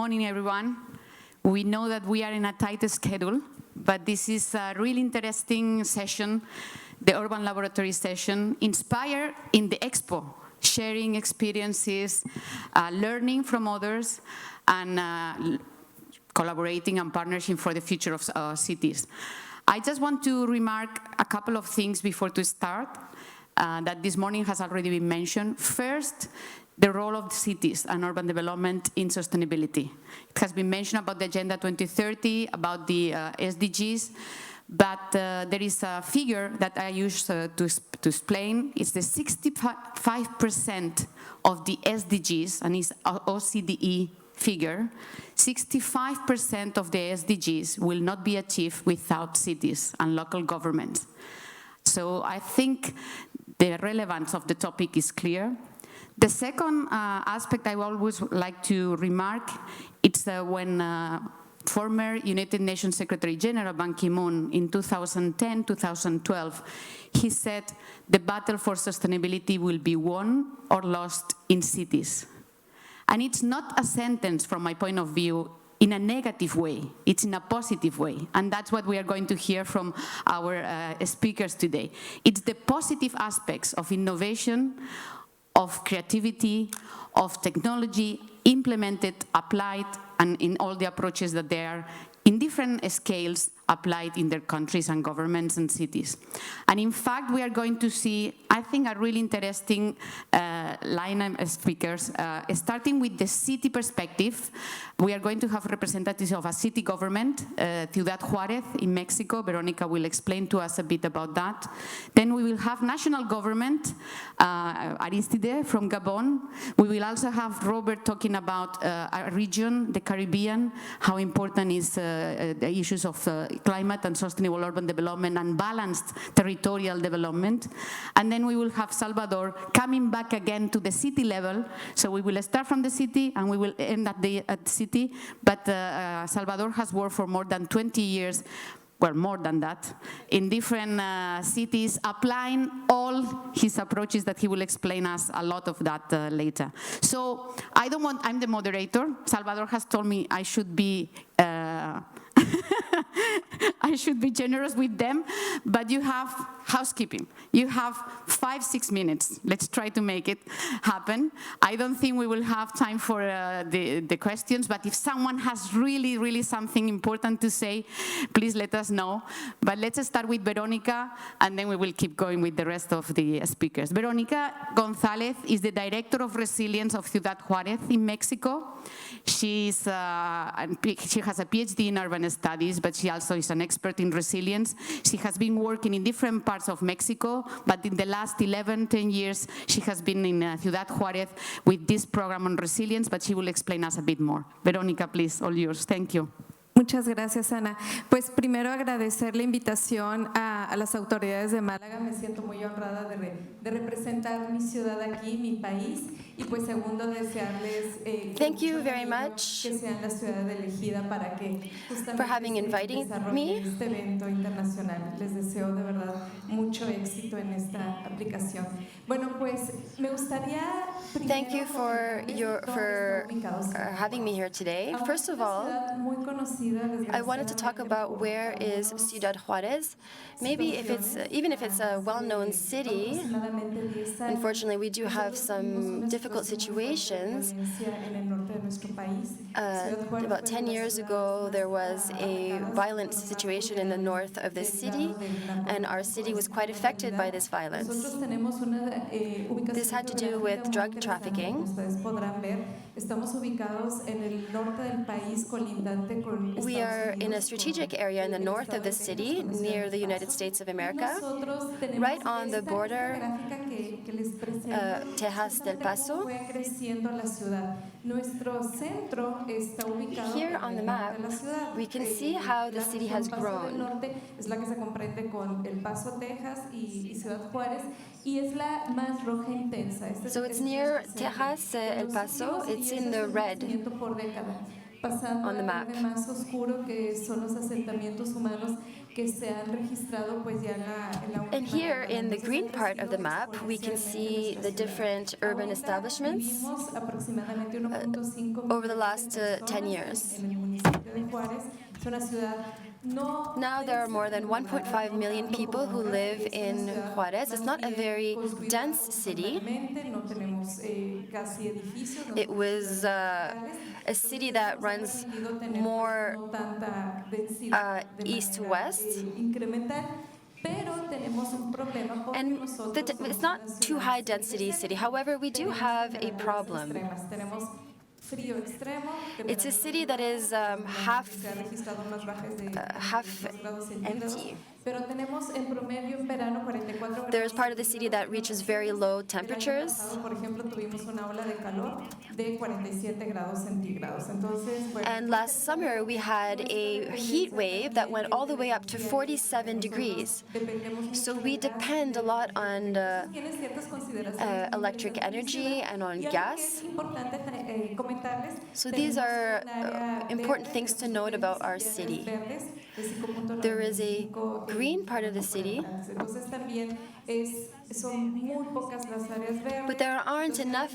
morning, everyone. We know that we are in a tight schedule, but this is a really interesting session, the Urban Laboratory session, inspired in the Expo, sharing experiences, learning from others, and collaborating and partnership for the future of cities. I just want to remark a couple of things before to start that this morning has already been mentioned. First, the role of the cities and urban development in sustainability. It has been mentioned about the Agenda 2030, about the SDGs, but there is a figure that I use to explain. It's the 65% of the SDGs, and it's OCDE figure. 65% of the SDGs will not be achieved without cities and local governments. So I think the relevance of the topic is clear. The second aspect I always like to remark, it's when former United Nations Secretary General Ban Ki-moon in 2010-2012, he said the battle for sustainability will be won or lost in cities. And it's not a sentence from my point of view in a negative way, it's in a positive way. And that's what we are going to hear from our speakers today. It's the positive aspects of innovation, of creativity, of technology, implemented, applied, and in all the approaches that they are in different scales applied in their countries and governments and cities. And in fact, we are going to see, I think, a really interesting line of speakers, starting with the city perspective. We are going to have representatives of a city government, Ciudad Juárez in Mexico. Verónica will explain to us a bit about that. Then we will have national government, Aristide from Gabon. We will also have Robert talking about a region, the Caribbean, how important is the issues of climate and sustainable urban development and balanced territorial development. And then we will have Salvador coming back again to the city level. So we will start from the city and we will end at the city. But Salvador has worked for more than 20 years, well, more than that, in different cities, applying all his approaches that he will explain us a lot of that later. So I'm the moderator. Salvador has told me I should be I should be generous with them, but you have housekeeping. You have 5-6 minutes. Let's try to make it happen. I don't think we will have time for the questions, but if someone has really something important to say, please let us know. But let's start with Verónica, and then we will keep going with the rest of the speakers. Verónica González is the Director of Resilience of Ciudad Juárez in Mexico. She has a PhD in urban studies, but she also is an expert in resilience. She has been working in different parts of Mexico, but in the last 10 years, she has been in Ciudad Juárez with this program on resilience, but she will explain us a bit more. Verónica, please, all yours. Thank you. Muchas gracias, Ana. Pues primero agradecer la invitación a las autoridades de Málaga. Me siento muy honrada de representar mi ciudad aquí, mi país. Y pues segundo, desearles Thank you very much que sean la ciudad elegida para que for having invited me. Este evento internacional. Les deseo de verdad mucho éxito en esta aplicación. Bueno, pues me gustaría Thank you for having me here today. First of all, I wanted to talk about where is Ciudad Juárez. Maybe even if it's a well-known city, unfortunately we do have some difficult situations. About 10 years ago, there was a violent situation in the north of the city, and our city was quite affected by this violence. This had to do with drug trafficking. We are in a strategic area in the north of the city, near the United States of America, right on the border, Texas del Paso. Here on the map, we can see how the city has grown. So it's near Texas, El Paso, it's in the red on the map. que se han registrado pues ya en la And última here década. in the Entonces, green han part of the sido map, we can see the different urban Ahorita establishments vivimos aproximadamente 1.5 over the millones last de personas 10 years. en el municipio de Juárez. Es una ciudad no Now there are more than 1.5 million people who live in Juárez. It's not a very dense city. no tenemos casi edificios. No It was a city that runs more east-west. Incremental. Pero tenemos un problema porque And nosotros somos it's not una too ciudad high density city. However, we do have a problem. Tenemos frío extremo. It's a city that is half Se ha registrado más bajas de half 2 grados centígrados. empty. Pero tenemos en promedio en verano 44 grados. There's part of the city that reaches very low temperatures. pasado, por ejemplo, tuvimos una ola de calor de 47 grados centígrados. Entonces, bueno, And last summer, we had a heat wave that went all the way up to 47 degrees. dependemos So we depend a lot on tiene ciertas consideraciones electric energy and on y algo que gas. es importante comentarles. So these are tenemos un área important verde things to de note about our superficies city. verdes de 5.95, There is a green part of the city, entonces también son muy pocas las áreas verdes. but there aren't enough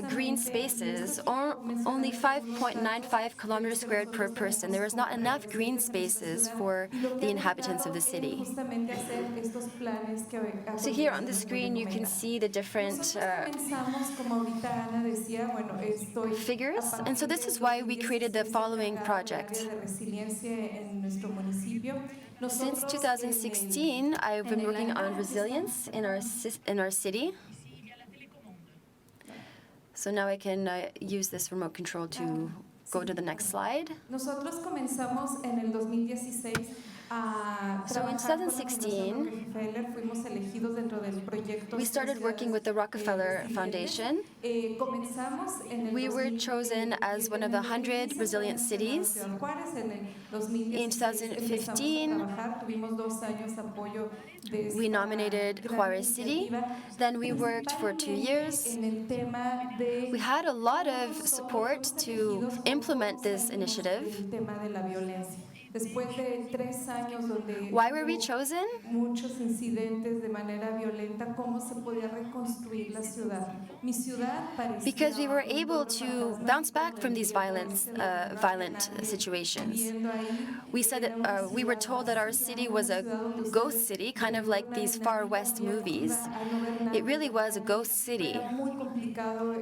green spaces, or only 5.95 kilometers squared per person. There is not enough green spaces for the inhabitants of the city. Justamente hacer estos planes que So here on the screen, you can see the different Pensamos, como ahorita Ana decía, bueno, estoy figures, and so this is why we created the following project. de resiliencia en nuestro municipio. Since 2016, I've been working on resilience in our city. So now I can use this remote control to go to the next slide. Nosotros comenzamos en el 2016 a So in trabajar con la 2016, Fundación Rockefeller, fuimos elegidos dentro del proyecto We started working with the Rockefeller Resilientes. Foundation. Comenzamos en el We were chosen as one of the 100 resilient cities. Ciudad Juárez. En el In 2015, empezamos a trabajar, tuvimos 2 años apoyo de We esta nominated gran Juárez City. iniciativa. Then we worked for 2 years. En el tema de We had a lot of support to implement this initiative. el tema de la violencia. Después de 3 años donde Why were we hubo chosen? muchos incidentes de manera violenta, ¿cómo se podía reconstruir la ciudad? Mi ciudad parecía Because we were able to bounce back from these violent situations. viviendo ahí. We said that we were told that our city was a ghost city, kind of like these Far West movies. It really was a ghost city. Era muy complicado.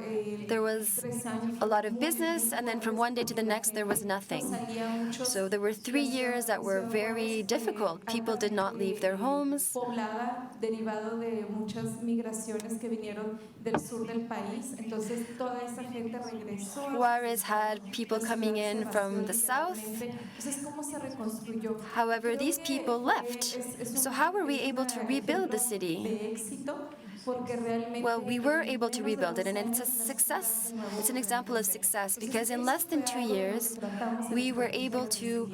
There was 3 años a lot of business, and then from one day to the next, there was nothing. salía muchos So there were 3 years that were very difficult. People did not leave their homes. poblada derivado de muchas migraciones que vinieron del sur del país. Entonces toda esa gente regresó. Juárez had people coming in from the south. Entonces, ¿cómo se reconstruyó? However, these people left. So how were we able to rebuild the city? De éxito, porque realmente Well, we were able to rebuild it, and it's a success. It's an example of success because in less than 2 years, we were able to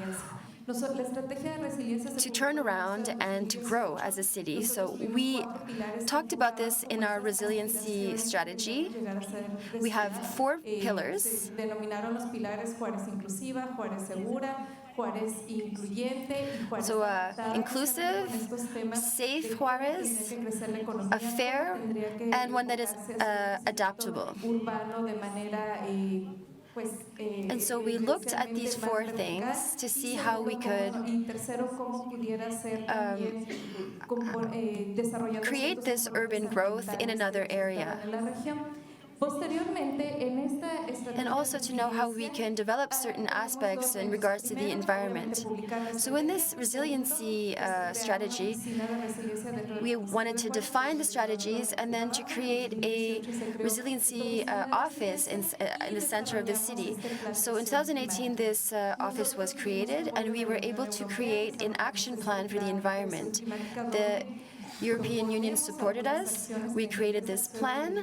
la estrategia de resiliencia se turn around and to grow as a city. So we talked about this in our resiliency strategy. llegar a ser We have 4 pillars. Se denominaron los pilares Juárez inclusiva, Juárez segura, Juárez incluyente y Juárez So, adaptada. inclusive, Con estos temas safe de Juárez, tiene que crecer la economía, a fair, tendría que and one that is enfocarse hacia el adaptable. sector urbano de manera pues, And so we looked at these 4 más things vertical. to see Y how we segundo, could y tercero, cómo pudiera ser también desarrollando create ciertos this urban growth in another area. en la región. Posteriormente, en esta estrategia And also to know how we can develop certain aspects in regards to the environment. So in this resiliency strategy, we wanted to define the strategies and then to create a resiliency office in the center of the city. So in 2018, this office was created, and we were able to create an action plan for the environment. The European Union supported us. We created this plan,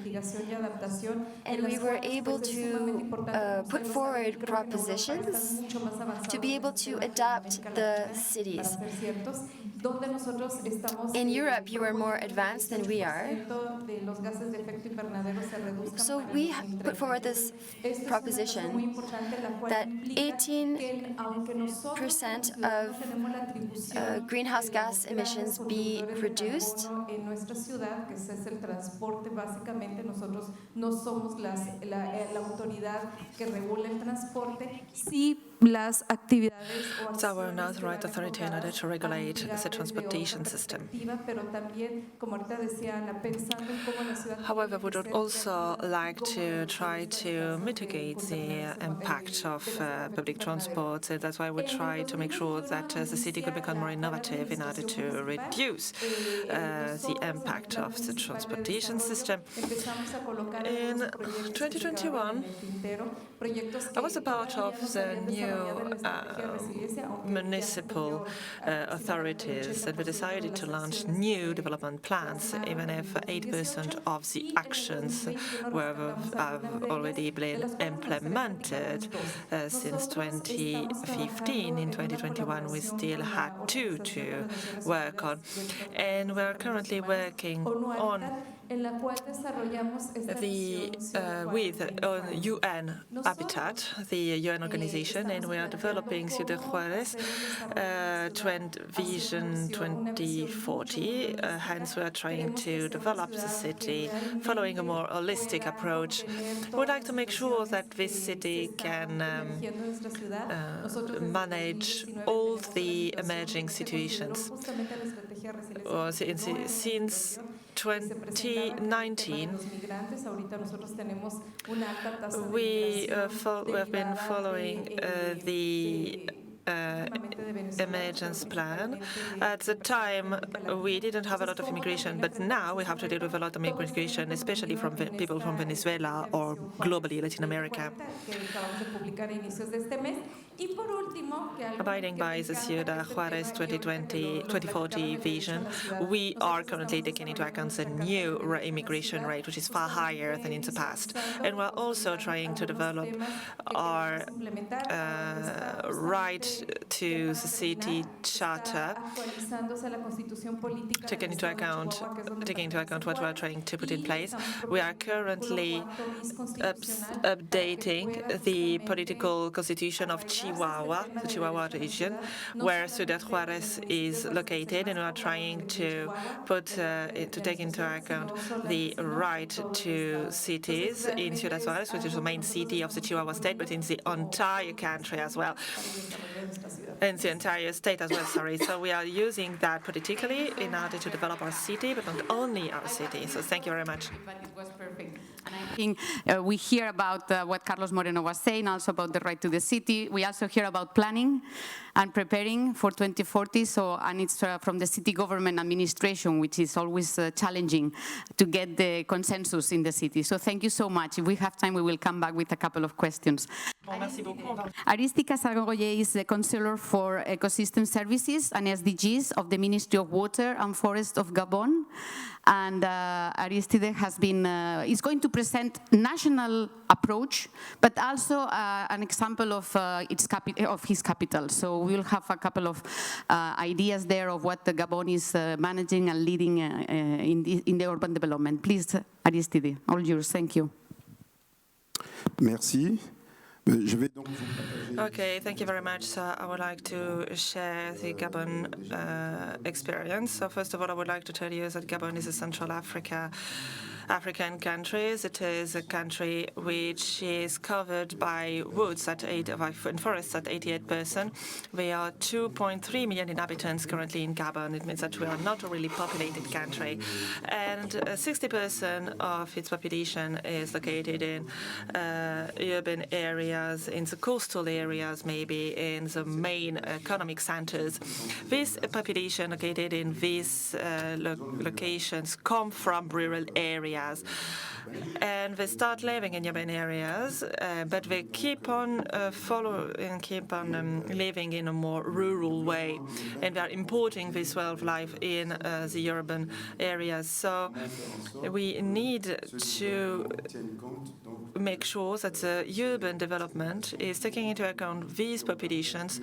and we were able to put forward propositions to be able to adapt the cities. In Europe, you are more advanced than we are. So we put forward this proposition that 18% of greenhouse gas emissions be reduced. So we're an authorized authority in order to regulate the transportation system. However, we would also like to try to mitigate the impact of public transport. That's why we try to make sure that the city could become more innovative in order to reduce the impact of the transportation system. In 2021, I was a part of the new municipal authorities, and we decided to launch new development plans, even if 8% of the actions have already been implemented since 2015. In 2021, we still had two to work on, and we're currently working on with UN Habitat, the UN organization, and we are developing Ciudad Juárez Vision 2040. Hence, we are trying to develop the city following a more holistic approach. We would like to make sure that this city can manage all the emerging situations. Since 2019, we have been following the emergence plan. At the time, we didn't have a lot of immigration, but now we have to deal with a lot of immigration, especially from people from Venezuela or globally Latin America. Abiding by the Ciudad Juárez 2040 vision, we are currently taking into account the new immigration rate, which is far higher than in the past. And we're also trying to develop our right to the city charter, taking into account what we are trying to put in place. We are currently updating the political constitution of Chihuahua, the Chihuahua region, where Ciudad Juárez is located, and we are trying to take into account the right to cities in Ciudad Juárez, which is the main city of the Chihuahua state, but in the entire country as well. In the entire state as well, sorry. So we are using that politically in order to develop our city, but not only our city. So thank you very much. It was perfect. And I think we hear about what Carlos Moreno was saying, also about the right to the city. We also hear about planning and preparing for 2040. And it's from the city government administration, which is always challenging to get the consensus in the city. So thank you so much. If we have time, we will come back with a couple of questions. Aristide Kassangoye is the Councillor for Ecosystem Services and SDGs of the Ministry of Water and Forest of Gabon. And Aristide is going to present national approach, but also an example of his capital. So we'll have a couple of ideas there of what the Gabon is managing and leading in the urban development. Please, Aristide, all yours. Thank you. Merci. Okay, thank you very much. So I would like to share the Gabon experience. So first of all, I would like to tell you that Gabon is a Central African country. It is a country which is covered by woods and forests at 88%. We are 2.3 million inhabitants currently in Gabon. It means that we are not a really populated country. And 60% of its population is located in urban areas, in the coastal areas, maybe in the main economic centers. This population located in these locations come from rural areas. areas. And they start living in urban areas, but they keep on living in a more rural way, and they are importing this way of life in the urban areas. So we need to make sure that the urban development is taking into account these populations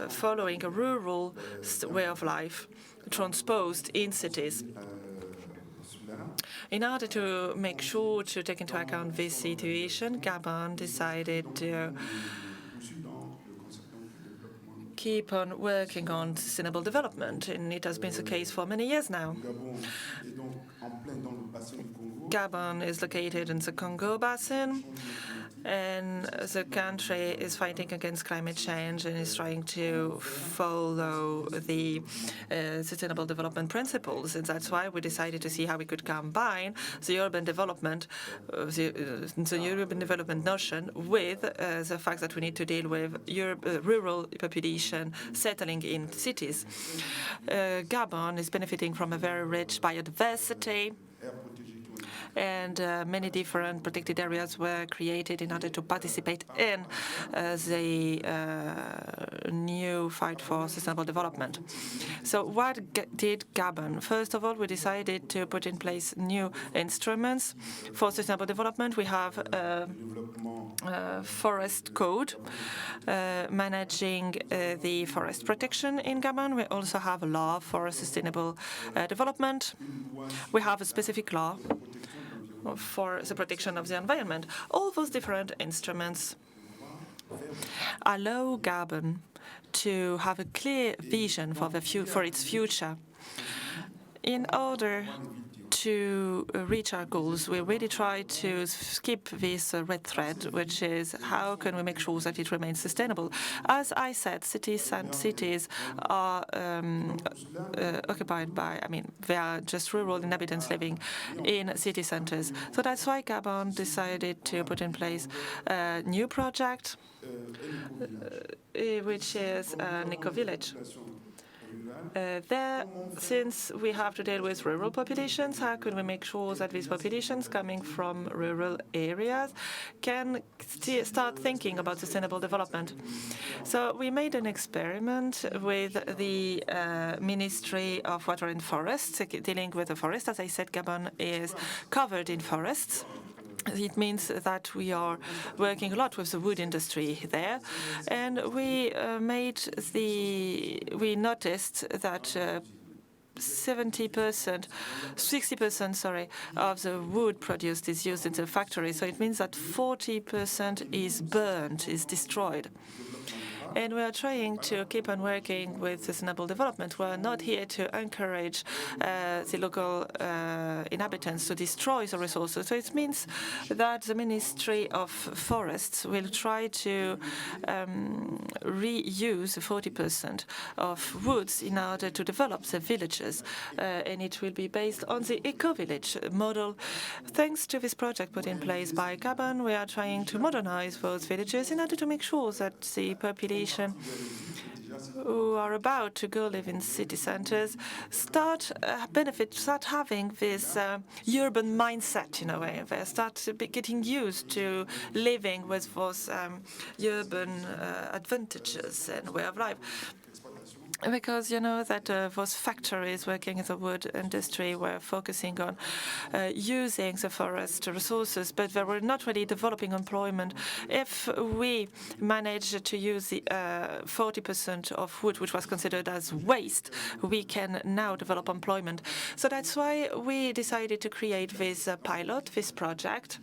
following a rural way of life transposed in cities. In order to make sure to take into account this situation, Gabon decided to keep on working on sustainable development, and it has been the case for many years now. Gabon is located in the Congo Basin, and the country is fighting against climate change and is trying to follow the sustainable development principles. And that's why we decided to see how we could combine the urban development, the urban development notion with the fact that we need to deal with rural population settling in cities. Gabon is benefiting from a very rich biodiversity, and many different protected areas were created in order to participate in the new fight for sustainable development. So what did Gabon? First of all, we decided to put in place new instruments for sustainable development. We have a forest code managing the forest protection in Gabon. We also have a law for sustainable development. We have a specific law for the protection of the environment. All those different instruments allow Gabon to have a clear vision for its future. In order to reach our goals, we really try to skip this red thread, which is how can we make sure that it remains sustainable. As I said, cities are occupied by, they are just rural inhabitants living in city centers. So that's why Gabon decided to put in place a new project, which is an eco-village. Since we have to deal with rural populations, how can we make sure that these populations coming from rural areas can start thinking about sustainable development? So we made an experiment with the Ministry of Water and Forests, dealing with the forest. As I said, Gabon is covered in forests. It means that we are working a lot with the wood industry there, and we noticed that 60% of the wood produced is used in the factory. So it means that 40% is burned, is destroyed. And we are trying to keep on working with sustainable development. We are not here to encourage the local inhabitants to destroy the resources. So it means that the Ministry of Forests will try to reuse 40% of woods in order to develop the villages. And it will be based on the eco-village model. Thanks to this project put in place by Gabon, we are trying to modernize those villages in order to make sure that the population who are about to go live in city centers start having this urban mindset in a way. They start getting used to living with those urban advantages and way of life. Because you know that those factories working in the wood industry were focusing on using the forest resources, but they were not really developing employment. If we manage to use the 40% of wood, which was considered as waste, we can now develop employment. So that's why we decided to create this pilot, this project.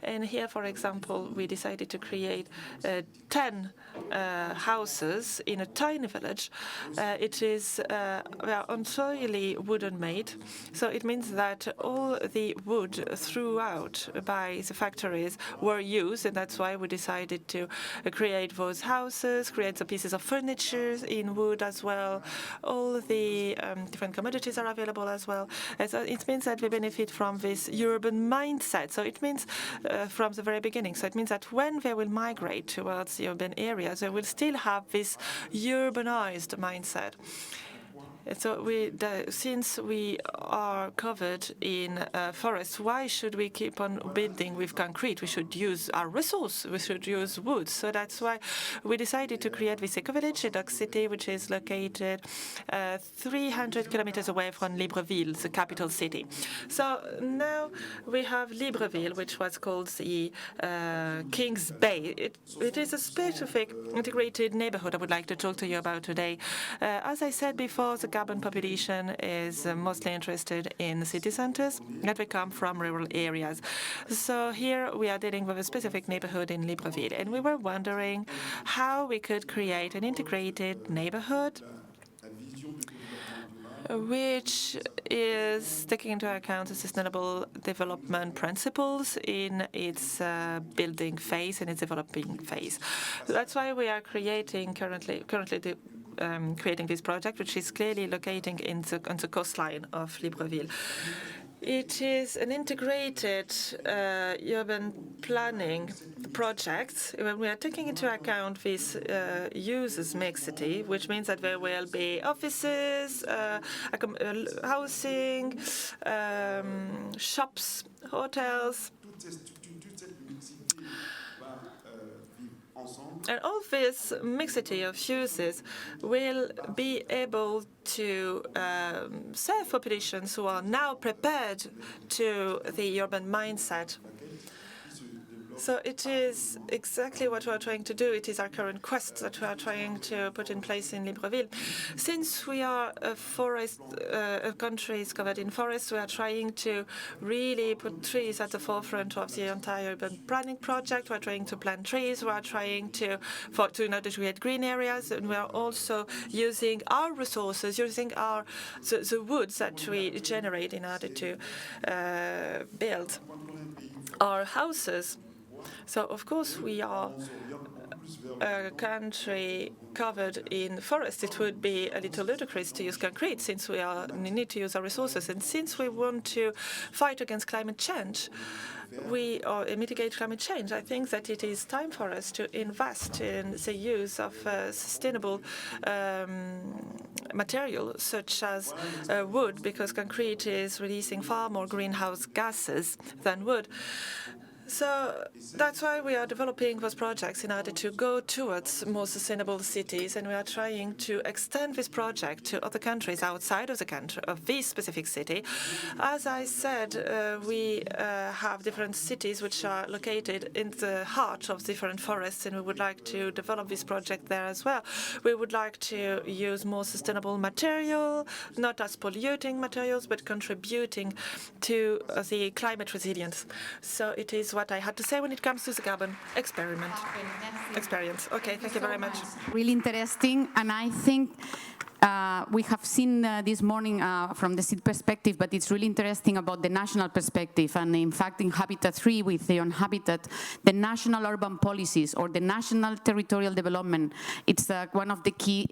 And here, for example, we decided to create 10 houses in a tiny village. It is entirely wooden made, so it means that all the wood throughout by the factories were used, and that's why we decided to create those houses, create the pieces of furniture in wood as well. All the different commodities are available as well. And so it means that we benefit from this urban mindset. So it means from the very beginning. So it means that when they will migrate towards the urban areas, they will still have this urbanized mindset. So since we are covered in forests, why should we keep on building with concrete? We should use our resource. We should use wood. So that's why we decided to create this eco-village in Dock City, which is located 300 kilometers away from Libreville, the capital city. So now we have Libreville, which was called the King's Bay. It is a specific integrated neighborhood I would like to talk to you about today. As I said before, the Gabon population is mostly interested in city centers, that we come from rural areas. So here we are dealing with a specific neighborhood in Libreville, and we were wondering how we could create an integrated neighborhood which is taking into account the sustainable development principles in its building phase and its developing phase. So that's why we are creating currently creating this project, which is clearly locating on the coastline of Libreville. It is an integrated urban planning project. When we are taking into account this users mixity, which means that there will be offices, housing, shops, hotels. And all this mixity of uses will be able to serve populations who are now prepared to the urban mindset. So it is exactly what we are trying to do. It is our current quest that we are trying to put in place in Libreville. Since we are a forest, a country is covered in forests, we are trying to really put trees at the forefront of the entire urban planning project. We are trying to plant trees. We are trying to in order to create green areas, and we are also using our resources, using the woods that we generate in order to build our houses. So, of course, we are a country covered in forests. It would be a little ludicrous to use concrete since we need to use our resources. And since we want to fight against climate change, mitigate climate change, I think that it is time for us to invest in the use of sustainable material such as wood, because concrete is releasing far more greenhouse gases than wood. So that's why we are developing those projects in order to go towards more sustainable cities, and we are trying to extend this project to other countries outside of the country, of this specific city. As I said, we have different cities which are located in the heart of different forests, and we would like to develop this project there as well. We would like to use more sustainable material, not as polluting materials, but contributing to the climate resilience. So it is what I had to say when it comes to the Gabon experience. Okay, thank you very much. Really interesting, and I think we have seen this morning from the city perspective, but it's really interesting about the national perspective. And in fact, in Habitat 3 with the On Habitat, the national urban policies or the national territorial development, it's one of the key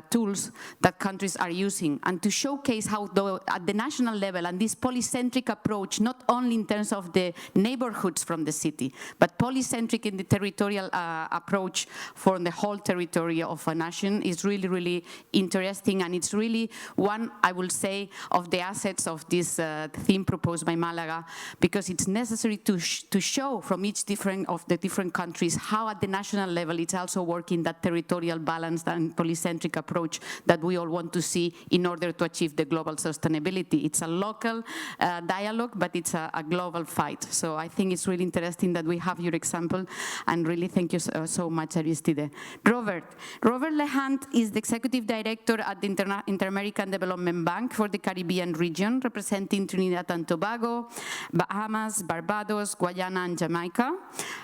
tools that countries are using. And to showcase how at the national level, and this polycentric approach, not only in terms of the neighborhoods from the city, but polycentric in the territorial approach for the whole territory of a nation is really, really interesting. And it's really one, I will say, of the assets of this theme proposed by Malaga, because it's necessary to show from each of the different countries how at the national level it's also working that territorial balanced and polycentric approach that we all want to see in order to achieve the global sustainability. It's a local dialogue, but it's a global fight. So I think it's really interesting that we have your example, and really thank you so much, Aristide. Robert Le Hunte is the Executive Director at the Inter-American Development Bank for the Caribbean region, representing Trinidad and Tobago, Bahamas, Barbados, Guyana, and Jamaica.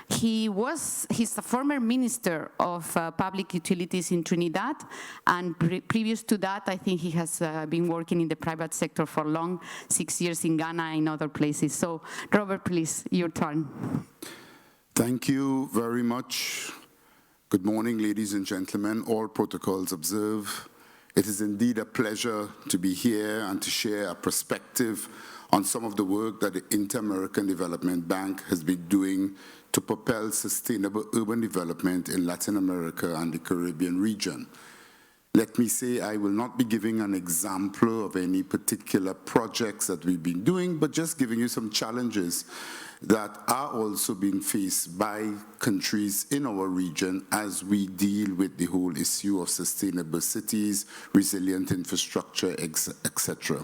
He's a former Minister of Public Utilities in Trinidad, and previous to that, I think he has been working in the private sector for long, 6 years in Ghana and in other places. So, Robert, please, your turn. Thank you very much. Good morning, ladies and gentlemen. All protocols observed. It is indeed a pleasure to be here and to share a perspective on some of the work that the Inter-American Development Bank has been doing to propel sustainable urban development in Latin America and the Caribbean region. Let me say I will not be giving an example of any particular projects that we've been doing, but just giving you some challenges that are also being faced by countries in our region as we deal with the whole issue of sustainable cities, resilient infrastructure, etc.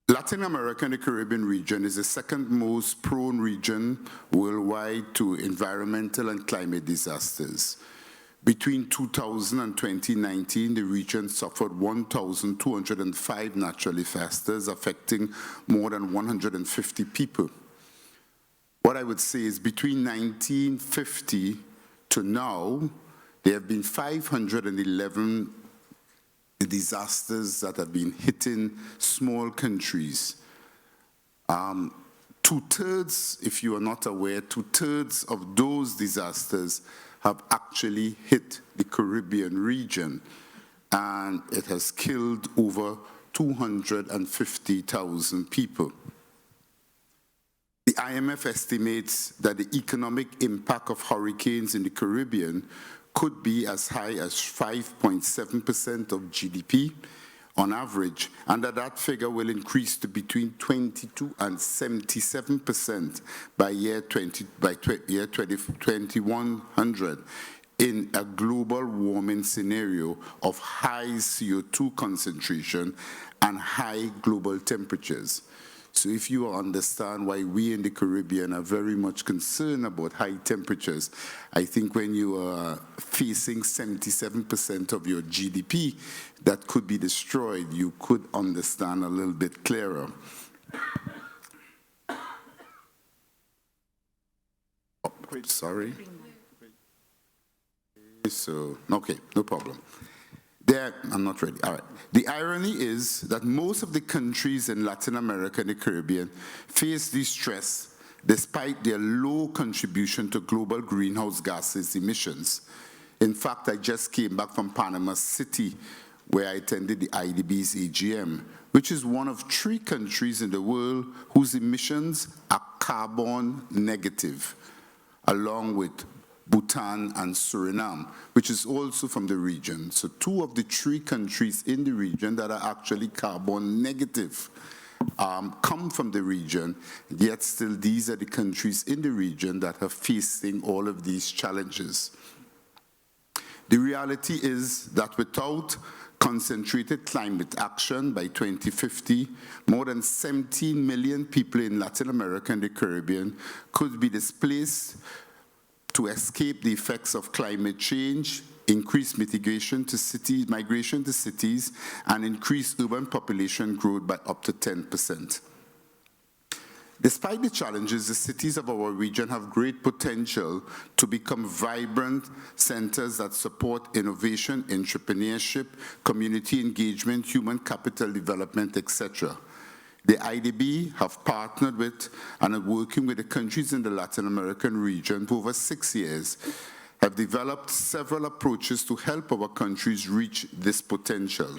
Latin America and the Caribbean region is the second most prone region worldwide to environmental and climate disasters. Between 2000 and 2019, the region suffered 1,205 natural disasters affecting more than 150 people. What I would say is between 1950 to now, there have been 511 disasters that have been hitting small countries. Two-thirds, if you are not aware, two-thirds of those disasters have actually hit the Caribbean region, and it has killed over 250,000 people. The IMF estimates that the economic impact of hurricanes in the Caribbean could be as high as 5.7% of GDP on average, and that figure will increase to between 22 and 77% by year 2100 in a global warming scenario of high CO2 concentration and high global temperatures. So if you understand why we in the Caribbean are very much concerned about high temperatures, I think when you are facing 77% of your GDP that could be destroyed, you could understand a little bit clearer. Oh, sorry. So, okay, no problem. I'm not ready. All right. The irony is that most of the countries in Latin America and the Caribbean face this stress despite their low contribution to global greenhouse gases emissions. In fact, I just came back from Panama City, where I attended the IADB's AGM, which is one of 3 countries in the world whose emissions are carbon negative, along with Bhutan and Suriname, which is also from the region. So 2 of the 3 countries in the region that are actually carbon negative come from the region, yet still these are the countries in the region that are facing all of these challenges. The reality is that without concentrated climate action by 2050, more than 17 million people in Latin America and the Caribbean could be displaced to escape the effects of climate change, increase migration to cities, and increase urban population growth by up to 10%. Despite the challenges, the cities of our region have great potential to become vibrant centers that support innovation, entrepreneurship, community engagement, human capital development, etc. The IADB have partnered with and are working with the countries in the Latin American region for over 6 years, have developed several approaches to help our countries reach this potential.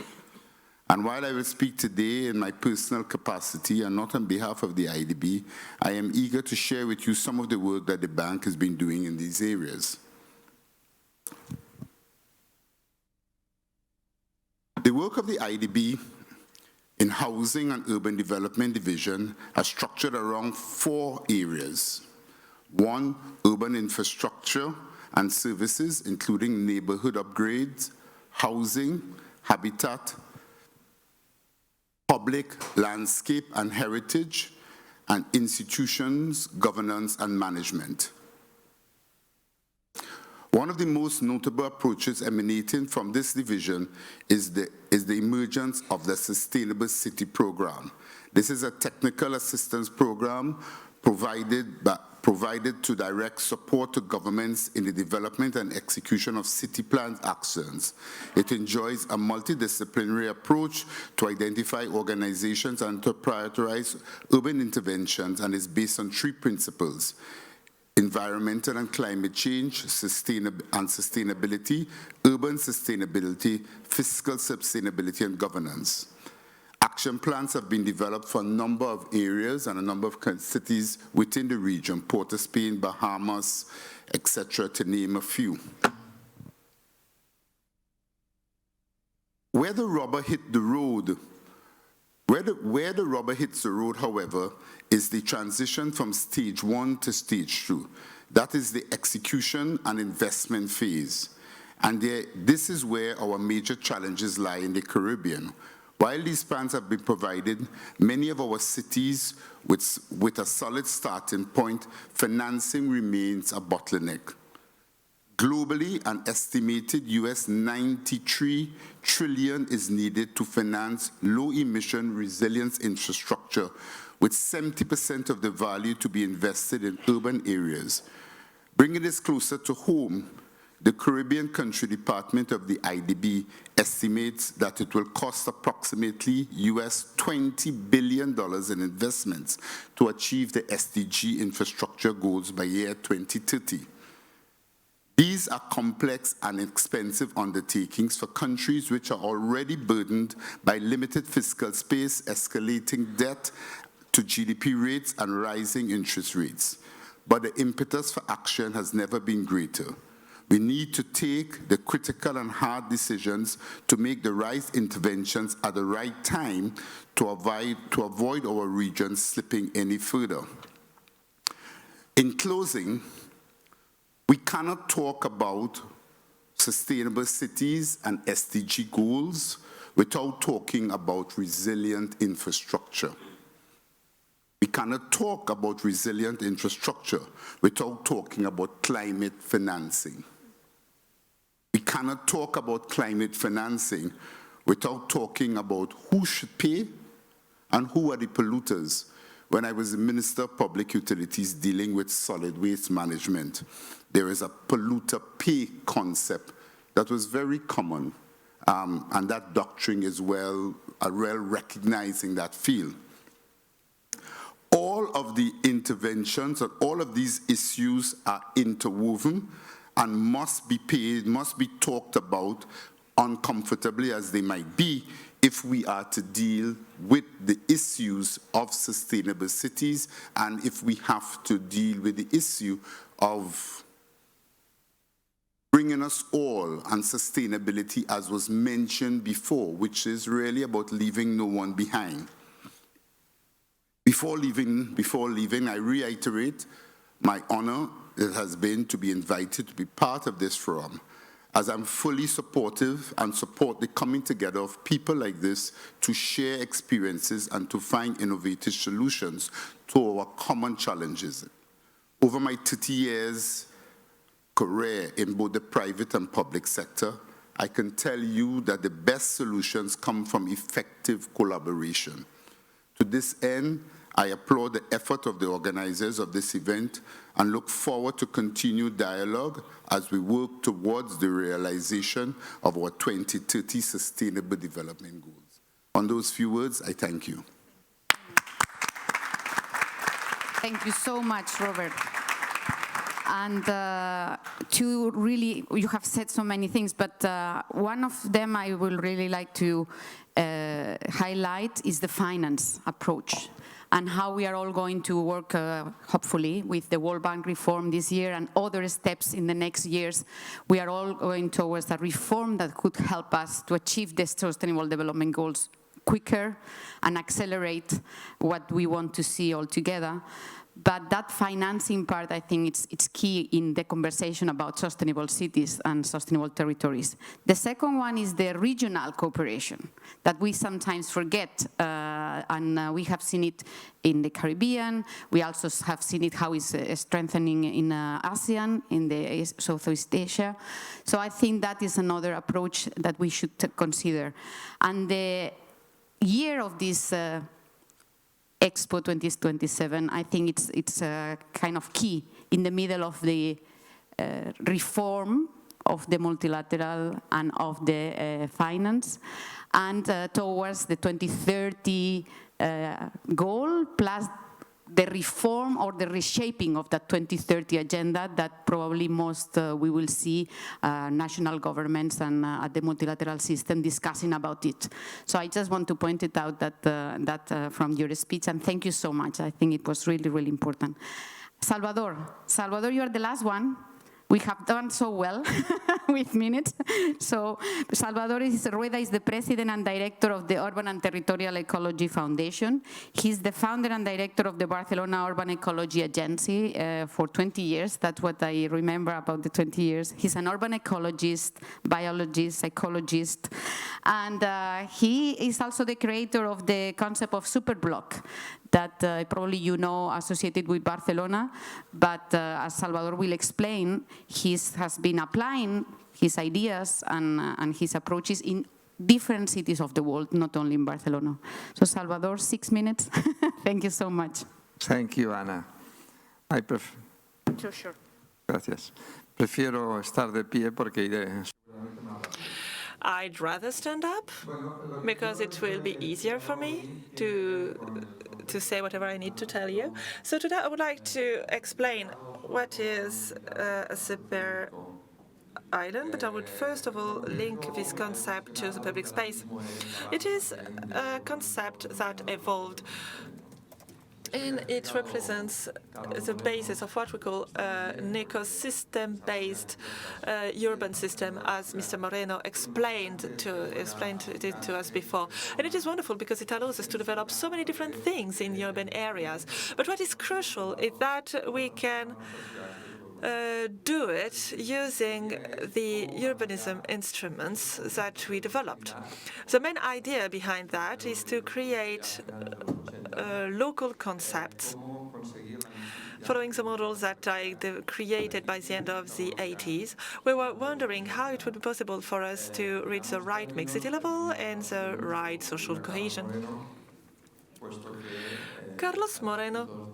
And while I will speak today in my personal capacity and not on behalf of the IADB, I am eager to share with you some of the work that the bank has been doing in these areas. The work of the IADB in Housing and Urban Development Division are structured around 4 areas. 1, urban infrastructure and services, including neighborhood upgrades, housing, habitat, public landscape and heritage, and institutions, governance, and management. One of the most notable approaches emanating from this division is the emergence of the Sustainable City Program. This is a technical assistance program provided to direct support to governments in the development and execution of city plan actions. It enjoys a multidisciplinary approach to identify organizations and to prioritize urban interventions, and is based on 3 principles: environmental and climate change, sustainability, urban sustainability, fiscal sustainability, and governance. Action plans have been developed for a number of areas and a number of cities within the region, Port of Spain, Bahamas, etc., to name a few. Where the rubber hit the road, where the rubber hits the road, however, is the transition from stage 1 to stage 2. That is the execution and investment phase. And this is where our major challenges lie in the Caribbean. While these plans have been provided, many of our cities with a solid starting point, financing remains a bottleneck. Globally, an estimated US $93 trillion is needed to finance low-emission resilience infrastructure, with 70% of the value to be invested in urban areas. Bringing this closer to home, the Caribbean Country Department of the IADB estimates that it will cost approximately US $20 billion in investments to achieve the SDG infrastructure goals by year 2030. These are complex and expensive undertakings for countries which are already burdened by limited fiscal space, escalating debt to GDP rates, and rising interest rates. But the impetus for action has never been greater. We need to take the critical and hard decisions to make the right interventions at the right time to avoid our region slipping any further. In closing, we cannot talk about sustainable cities and SDG goals without talking about resilient infrastructure. We cannot talk about resilient infrastructure without talking about climate financing. We cannot talk about climate financing without talking about who should pay and who are the polluters. When I was the Minister of Public Utilities dealing with solid waste management, there is a polluter pay concept that was very common, and that doctrine is well recognizing that field. All of the interventions and all of these issues are interwoven and must be paid, must be talked about, uncomfortably as they might be, if we are to deal with the issues of sustainable cities, and if we have to deal with the issue of bringing us all and sustainability, as was mentioned before, which is really about leaving no one behind. Before leaving, I reiterate my honor it has been to be invited to be part of this forum, as I'm fully supportive and support the coming together of people like this to share experiences and to find innovative solutions to our common challenges. Over my 30 years career in both the private and public sector, I can tell you that the best solutions come from effective collaboration. To this end, I applaud the effort of the organizers of this event and look forward to continued dialogue as we work towards the realization of our 2030 Sustainable Development Goals. On those few words, I thank you. Thank you so much, Robert. And you have said so many things, but one of them I would really like to highlight is the finance approach, and how we are all going to work, hopefully, with the World Bank reform this year and other steps in the next years. We are all going towards a reform that could help us to achieve the Sustainable Development Goals quicker and accelerate what we want to see all together. But that financing part, I think it's key in the conversation about sustainable cities and sustainable territories. The second one is the regional cooperation that we sometimes forget, and we have seen it in the Caribbean. We also have seen it how it's strengthening in ASEAN, in the Southeast Asia. So I think that is another approach that we should consider. And the year of this Expo 2027, I think it's kind of key in the middle of the reform of the multilateral and of the finance, and towards the 2030 goal, plus the reform or the reshaping of that 2030 agenda that probably most we will see national governments and at the multilateral system discussing about it. So I just want to point it out that from your speech, and thank you so much. I think it was really, really important. Salvador, you are the last one. We have done so well with minutes. So Salvador Rueda is the president and director of the Urban and Territorial Ecology Foundation. He's the founder and director of the Barcelona Urban Ecology Agency for 20 years. That's what I remember about the 20 years. He's an urban ecologist, biologist, psychologist, and he is also the creator of the concept of superblock that probably you know associated with Barcelona, but as Salvador will explain, he has been applying his ideas and his approaches in different cities of the world, not only in Barcelona. So Salvador, 6 minutes. Thank you so much. Thank you, Ana. Sure. Gracias. Prefiero estar de pie porque iré. I'd rather stand up because it will be easier for me to say whatever I need to tell you. So today I would like to explain what is a super island, but I would first of all link this concept to the public space. It is a concept that evolved, and it represents the basis of what we call an ecosystem-based urban system, as Mr. Moreno explained it to us before. And it is wonderful because it allows us to develop so many different things in urban areas. But what is crucial is that we can do it using the urbanism instruments that we developed. The main idea behind that is to create local concepts following the models that I created by the end of the 80s. We were wondering how it would be possible for us to reach the right mixity level and the right social cohesion. Carlos Moreno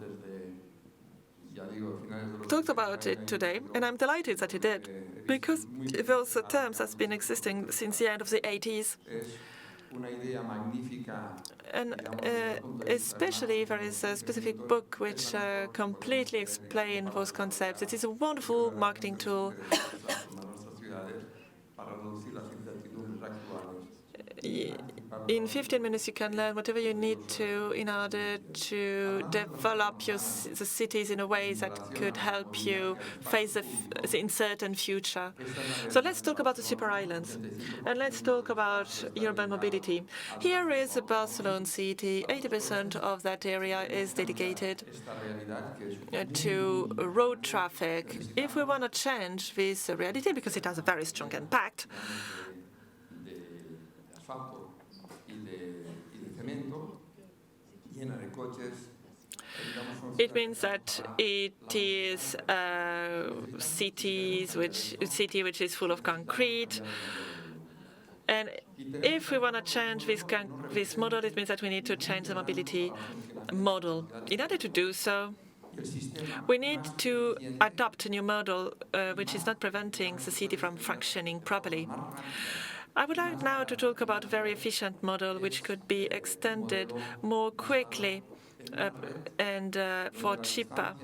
talked about it today, and I'm delighted that he did, because those terms have been existing since the end of the 80s. And especially there is a specific book which completely explains those concepts. It is a wonderful marketing tool. In 15 minutes, you can learn whatever you need to in order to develop the cities in a way that could help you face the uncertain future. So let's talk about the super islands, and let's talk about urban mobility. Here is a Barcelona city. 80% of that area is dedicated to road traffic. If we want to change this reality, because it has a very strong impact, it means that it is a city which is full of concrete. And if we want to change this model, it means that we need to change the mobility model. In order to do so, we need to adopt a new model which is not preventing the city from functioning properly. I would like now to talk about a very efficient model which could be extended more quickly and for cheaper.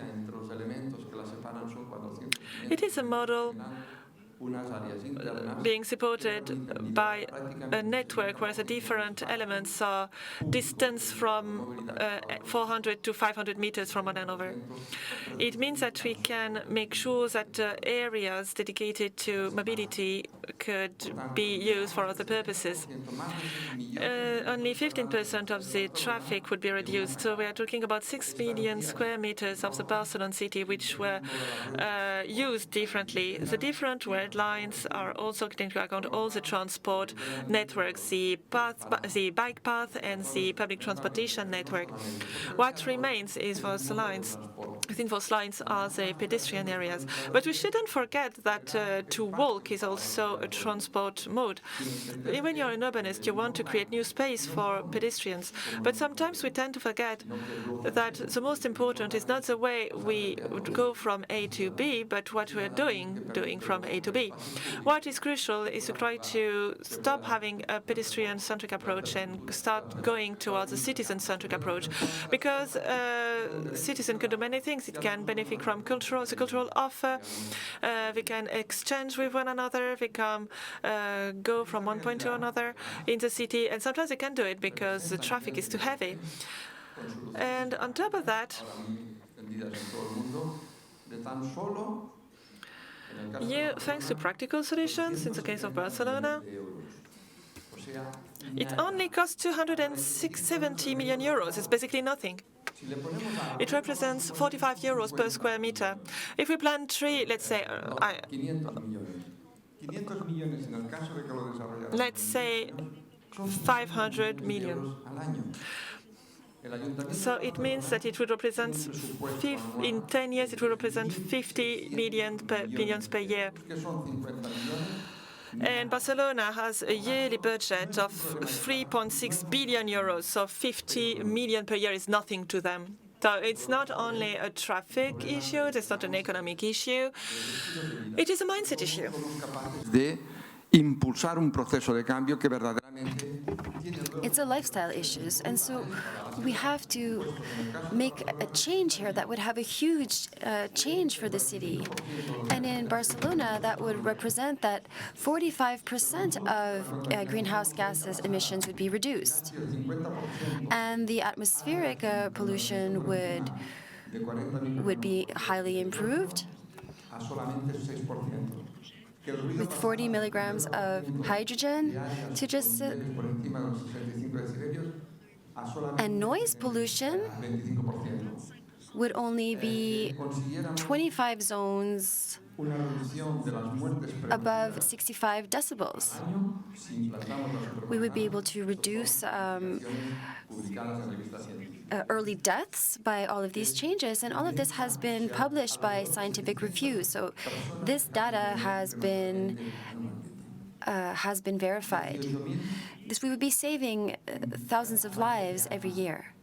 It is a model being supported by a network where the different elements are distance from 400 to 500 meters from one another. It means that we can make sure that areas dedicated to mobility could be used for other purposes. Only 15% of the traffic would be reduced, so we are talking about 6 million square meters of the Barcelona city which were used differently. The different red lines are also taking into account all the transport networks, the bike path and the public transportation network. What remains is those lines. Within those lines are the pedestrian areas. But we shouldn't forget that to walk is also a transport mode. When you're an urbanist, you want to create new space for pedestrians. But sometimes we tend to forget that the most important is not the way we would go from A to B, but what we're doing from A to B. What is crucial is to try to stop having a pedestrian-centric approach and start going towards a citizen-centric approach, because citizen can do many things. It can benefit from the cultural offer. We can exchange with one another. We can go from one point to another in the city, and sometimes they can't do it because the traffic is too heavy. And on top of that, thanks to practical solutions, in the case of Barcelona, it only costs 270 million euros. It's basically nothing. It represents 45 euros per square meter. If we plant tree, let's say 500 million. So it means that it would represent, in 10 years, it will represent 50 million per year. And Barcelona has a yearly budget of 3.6 billion euros, so 50 million per year is nothing to them. So it's not only a traffic issue, it's not an economic issue, it is a mindset issue. Impulsar un proceso de cambio que verdaderamente. It's a lifestyle issue, and so we have to make a change here that would have a huge change for the city. And in Barcelona, that would represent that 45% of greenhouse gases emissions would be reduced. And the atmospheric pollution would be highly improved, with 40 milligrams of hydrogen to just and noise pollution would only be 25 zones above 65 decibels. We would be able to reduce early deaths by all of these changes, and all of this has been published by scientific reviews. So this data has been verified. We would be saving thousands of lives every year.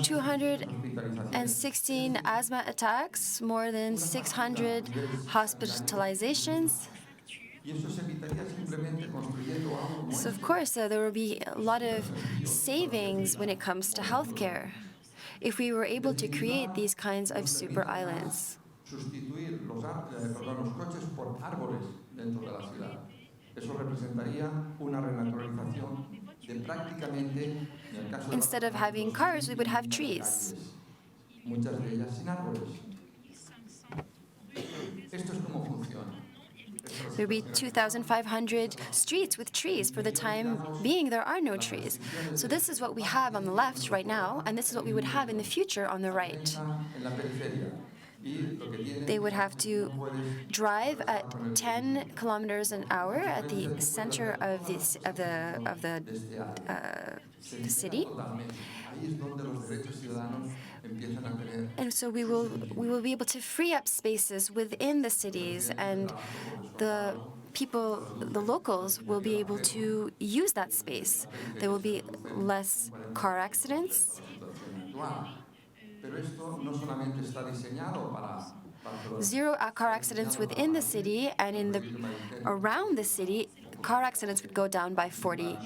216 asthma attacks, more than 600 hospitalizations. So of course, there will be a lot of savings when it comes to healthcare if we were able to create these kinds of super islands. Instead of having cars, we would have trees. There would be 2,500 streets with trees. For the time being, there are no trees. So this is what we have on the left right now, and this is what we would have in the future on the right. They would have to drive at 10 kilometers an hour at the center of the city. And so we will be able to free up spaces within the cities, and the people, the locals, will be able to use that space. There will be less car accidents. Zero car accidents within the city, and around the city, car accidents would go down by 40%.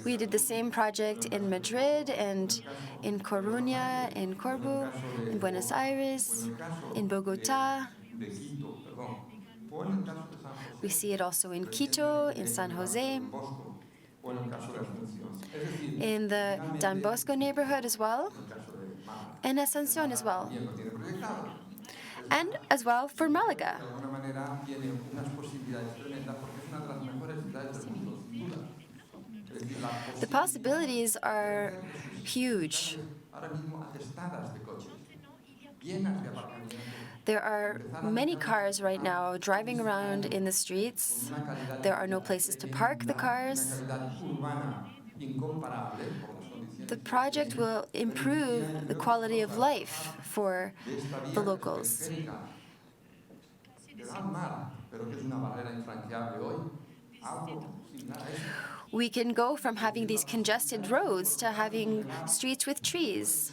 We did the same project in Madrid and in Coruña, in Corbu, in Buenos Aires, in Bogota. We see it also in Quito, in San Jose, in the Don Bosco neighborhood as well, and Asunción as well, and as well for Malaga. The possibilities are huge. There are many cars right now driving around in the streets. There are no places to park the cars. The project will improve the quality of life for the locals. We can go from having these congested roads to having streets with trees.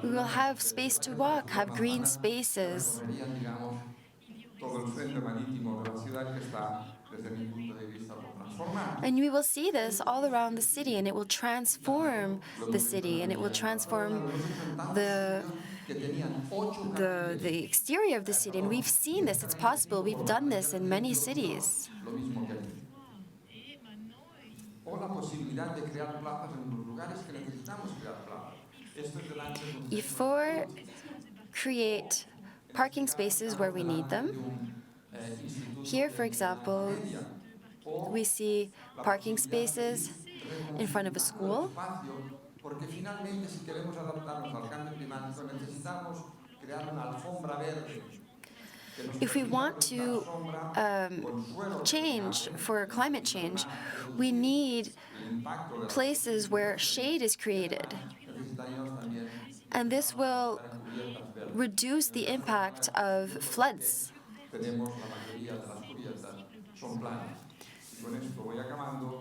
We will have space to walk, have green spaces. And we will see this all around the city, and it will transform the city, and it will transform the exterior of the city. And we've seen this, it's possible. We've done this in many cities. For create parking spaces where we need them. Here, for example, we see parking spaces in front of a school. If we want to change for climate change, we need places where shade is created. And this will reduce the impact of floods.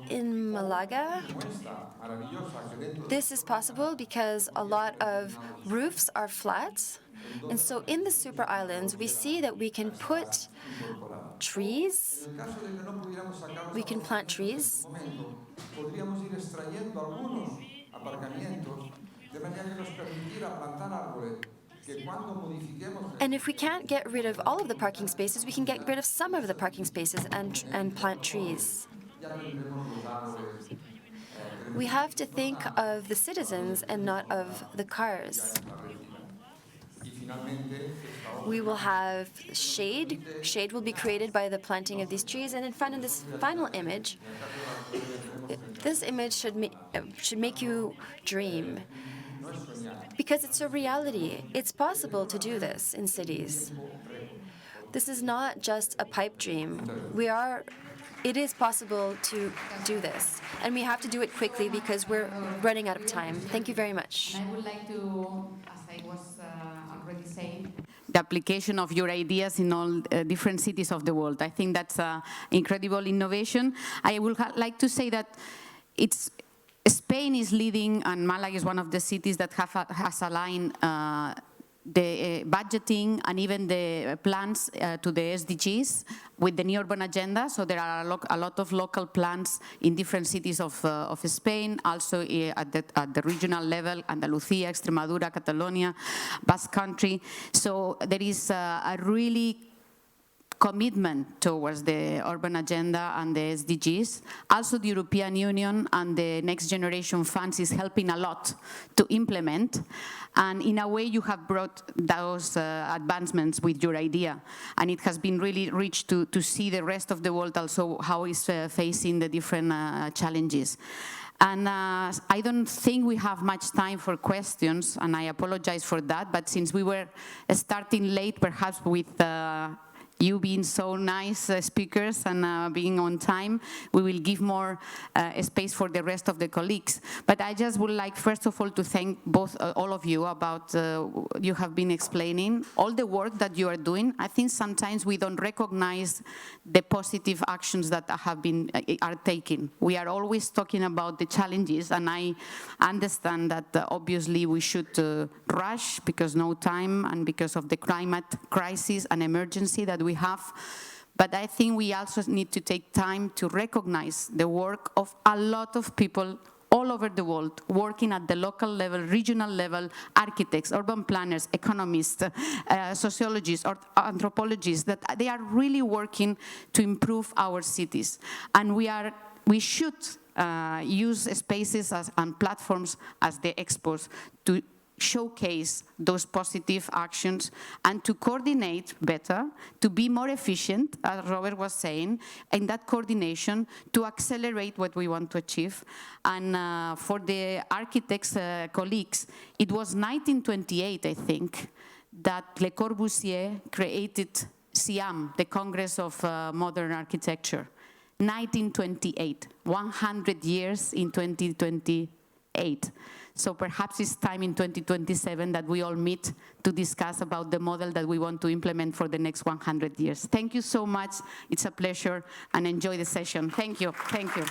In Malaga, this is possible because a lot of roofs are flat. And so in the super islands, we see that we can put trees, we can plant trees. And if we can't get rid of all of the parking spaces, we can get rid of some of the parking spaces and plant trees. We have to think of the citizens and not of the cars. We will have shade. Shade will be created by the planting of these trees. And in front of this final image, this image should make you dream. Because it's a reality. It's possible to do this in cities. This is not just a pipe dream. It is possible to do this. And we have to do it quickly because we're running out of time. Thank you very much. I would like to, as I was already saying, the application of your ideas in all different cities of the world. I think that's an incredible innovation. I would like to say that Spain is leading, and Malaga is one of the cities that has aligned the budgeting and even the plans to the SDGs with the new urban agenda. So there are a lot of local plans in different cities of Spain, also at the regional level, Andalucía, Extremadura, Catalonia, Basque Country. So there is a really commitment towards the urban agenda and the SDGs. Also, the European Union and the Next Generation Funds is helping a lot to implement. And in a way, you have brought those advancements with your idea. And it has been really rich to see the rest of the world also how it's facing the different challenges. And I don't think we have much time for questions, and I apologize for that. But since we were starting late, perhaps with you being so nice speakers and being on time, we will give more space for the rest of the colleagues. But I just would like, first of all, to thank all of you about you have been explaining all the work that you are doing. I think sometimes we don't recognize the positive actions that are taken. We are always talking about the challenges, and I understand that obviously we should rush because no time and because of the climate crisis and emergency that we have. But I think we also need to take time to recognize the work of a lot of people all over the world, working at the local level, regional level, architects, urban planners, economists, sociologists, or anthropologists, that they are really working to improve our cities. And we should use spaces and platforms as the Expos to showcase those positive actions and to coordinate better, to be more efficient, as Robert was saying, in that coordination to accelerate what we want to achieve. And for the architects' colleagues, it was 1928, I think, that Le Corbusier created SIAM, the Congress of Modern Architecture. 1928, 100 years in 2028. So perhaps it's time in 2027 that we all meet to discuss about the model that we want to implement for the next 100 years. Thank you so much. It's a pleasure, and enjoy the session. Thank you. Thank you.